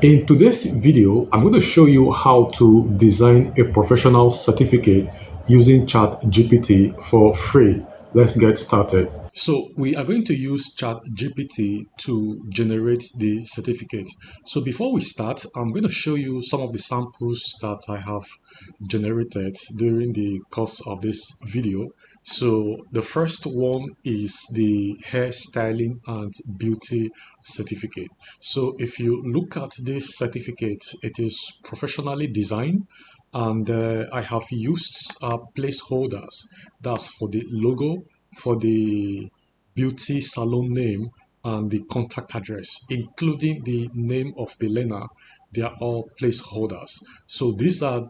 In today's video, I'm going to show you how to design a professional certificate using ChatGPT for free. Let's get started. So we are going to use ChatGPT to generate the certificate. So before we start, I'm going to show you some of the samples that I have generated during the course of this video. So the first one is the hairstyling and beauty certificate. So if you look at this certificate, it is professionally designed, and I have used placeholders. That's for the logo, for the beauty salon name, and the contact address, including the name of the learner. They are all placeholders. So these are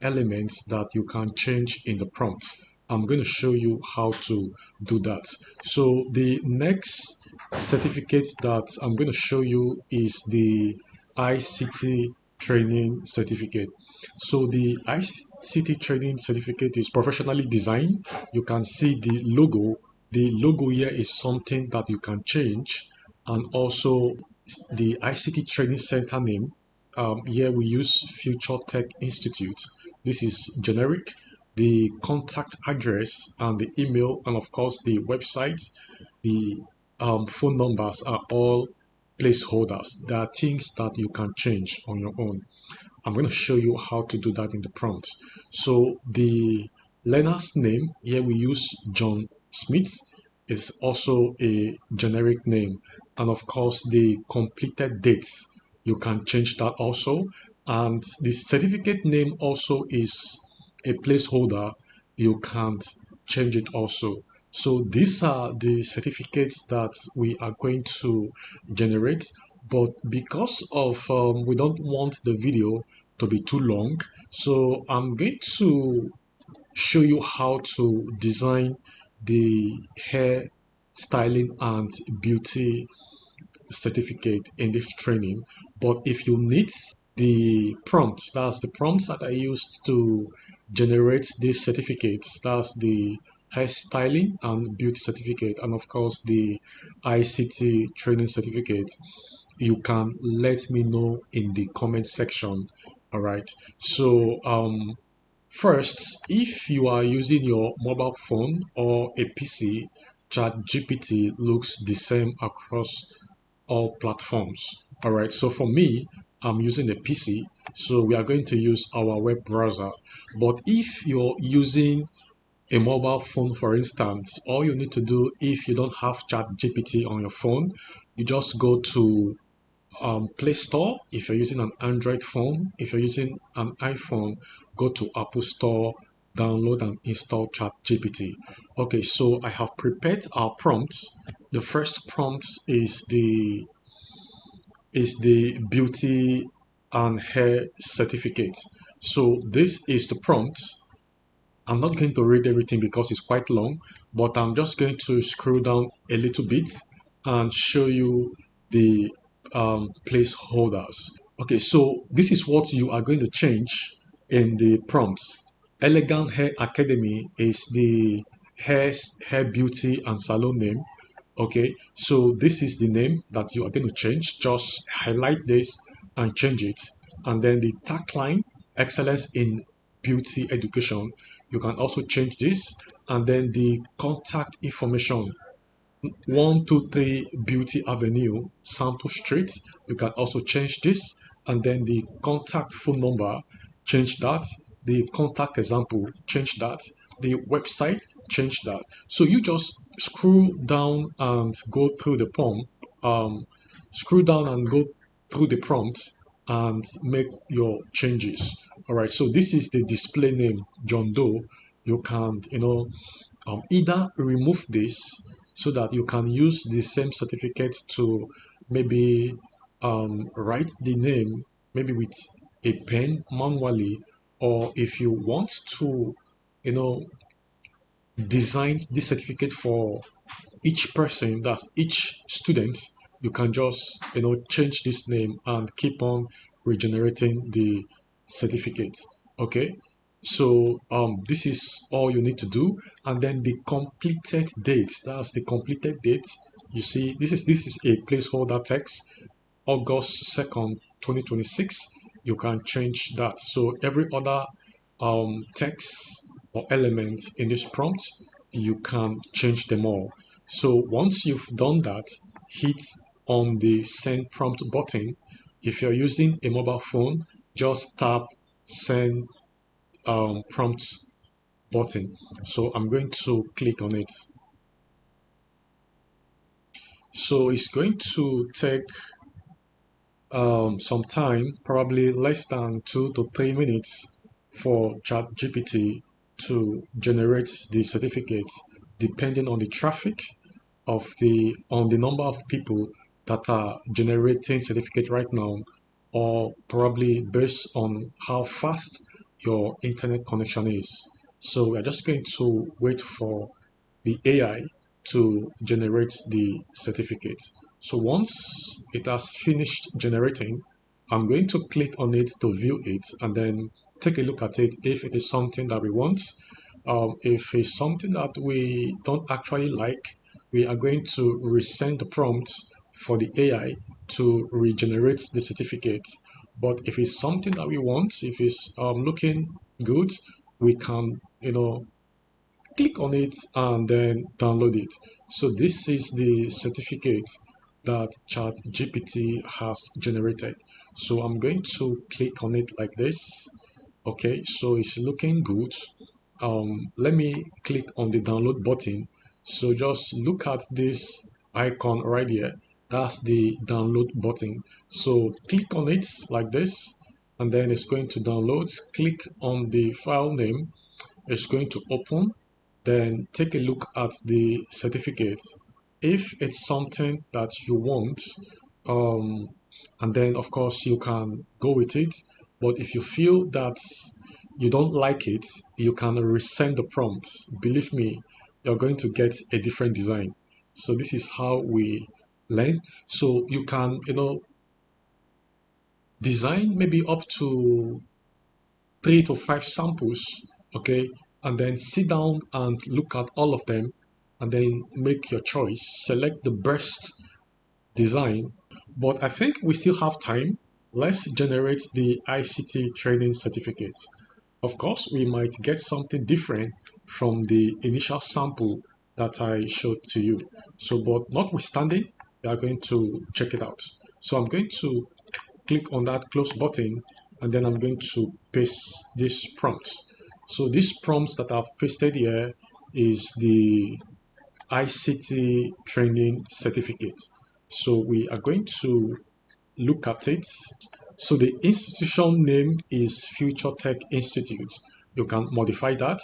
elements that you can change in the prompt. I'm going to show you how to do that. So the next certificate that I'm going to show you is the ICT training certificate. So the ICT training certificate is professionally designed. You can see the logo. The logo here is something that you can change, and also the ICT training center name. Here we use FutureTech Institute. This is generic. The contact address and the email, and of course the website, the phone numbers are all placeholders. There are things that you can change on your own. I'm going to show you how to do that in the prompt. So the learner's name, here we use John Smith, is also a generic name. And of course, the completed dates, you can change that also. And the certificate name also is a placeholder. You can't change it also. So these are the certificates that we are going to generate. But because of we don't want the video to be too long, so I'm going to show you how to design the hair styling and beauty certificate in this training. But if you need the prompts, that's the prompts that I used to generate these certificates, that's the hairstyling and beauty certificate, and of course the ICT training certificate, you can let me know in the comment section. All right. So first, if you are using your mobile phone or a PC, ChatGPT looks the same across all platforms. All right, so for me, I'm using a PC, so we are going to use our web browser. But if you're using a mobile phone, for instance, all you need to do, if you don't have ChatGPT on your phone, you just go to Play Store. If you're using an Android phone, if you're using an iPhone, go to Apple Store, download and install ChatGPT. Okay, so I have prepared our prompts. The first prompt is the beauty and hair certificate. So this is the prompt. I'm not going to read everything because it's quite long, but I'm just going to scroll down a little bit and show you the placeholders. Okay, so this is what you are going to change in the prompts. Elegant Hair Academy is the hair beauty and salon name. Okay, so this is the name that you are going to change. Just highlight this and change it. And then the tagline, excellence in beauty education, you can also change this. And then the contact information, 123 Beauty Avenue, Sample Street, you can also change this. And then the contact phone number, change that. The contact example, change that. The website, change that. So you just scroll down and go through the prompt. Scroll down and go through the prompt and make your changes. All right, so this is the display name, John Doe. You can either remove this so that you can use the same certificate to maybe write the name maybe with a pen manually, or if you want to you know design this certificate for each person, that's each student, you can just change this name and keep on regenerating the certificate. Okay, so this is all you need to do. And then the completed date, that's the completed date. You see, this is a placeholder text, August 2nd 2026, you can change that. So every other text or element in this prompt, you can change them all. So once you've done that, hit on the send prompt button. If you're using a mobile phone, just tap send prompt button. So I'm going to click on it. So it's going to take some time, probably less than 2 to 3 minutes, for ChatGPT to generate the certificate, depending on the traffic of the on the number of people that are generating certificate right now, or probably based on how fast your internet connection is. So we're just going to wait for the AI to generate the certificate. So once it has finished generating, I'm going to click on it to view it and then take a look at it if it is something that we want. If it's something that we don't actually like, we are going to resend the prompt for the AI to regenerate the certificate. But if it's something that we want, if it's looking good, we can, click on it and then download it. So this is the certificate that ChatGPT has generated. So I'm going to click on it like this. Okay, so it's looking good. Let me click on the download button. So just look at this icon right here. That's the download button. So click on it like this, and then it's going to download. Click on the file name. It's going to open. Then take a look at the certificate. If it's something that you want, um, and then of course you can go with it. But if you feel that you don't like it, you can resend the prompt. Believe me, you're going to get a different design. So this is how we learn. So you can, design maybe up to 3 to 5 samples, okay, and then sit down and look at all of them and then make your choice, select the best design. But I think we still have time. Let's generate the ICT training certificate. Of course, we might get something different from the initial sample that I showed to you. So, but notwithstanding, we are going to check it out. So I'm going to click on that close button, and then I'm going to paste this prompt. So this prompt that I've pasted here is the ICT training certificate. So we are going to look at it. So the institution name is FutureTech Institute. You can modify that.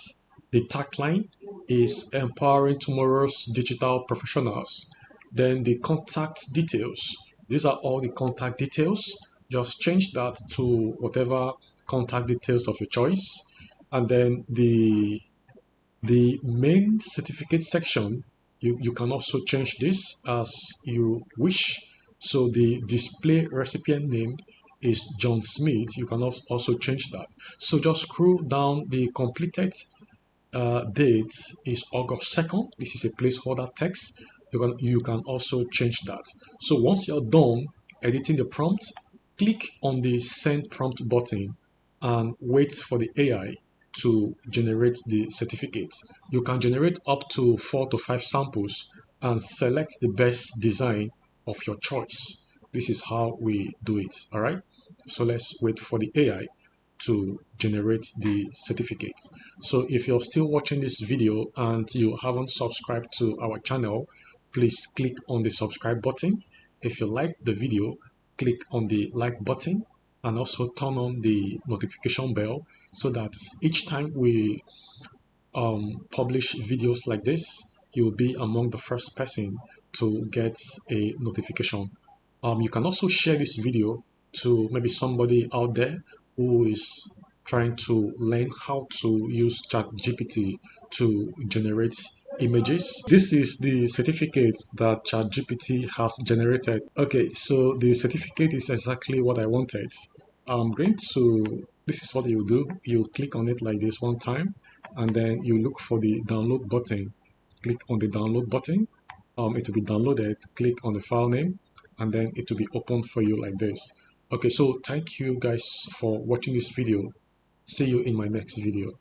The tagline is empowering tomorrow's digital professionals. Then the contact details. These are all the contact details. Just change that to whatever contact details of your choice. And then the main certificate section, you can also change this as you wish. So the display recipient name is John Smith. You can also change that. So just scroll down. The completed date is August 2nd. This is a placeholder text. You can also change that. So once you're done editing the prompt, click on the send prompt button and wait for the AI to generate the certificates. You can generate up to 4 to 5 samples and select the best design of your choice. This is how we do it. All right. So let's wait for the AI to generate the certificate. So if you're still watching this video and you haven't subscribed to our channel, please click on the subscribe button. If you like the video, click on the like button and also turn on the notification bell so that each time we publish videos like this, you'll be among the first person to get a notification. You can also share this video to maybe somebody out there who is trying to learn how to use ChatGPT to generate images. This is the certificate that ChatGPT has generated. Okay, so the certificate is exactly what I wanted. This is what you do. You click on it like this one time, and then you look for the download button. Click on the download button. It will be downloaded. Click on the file name, and then it will be open for you like this. Okay, so thank you guys for watching this video. See you in my next video.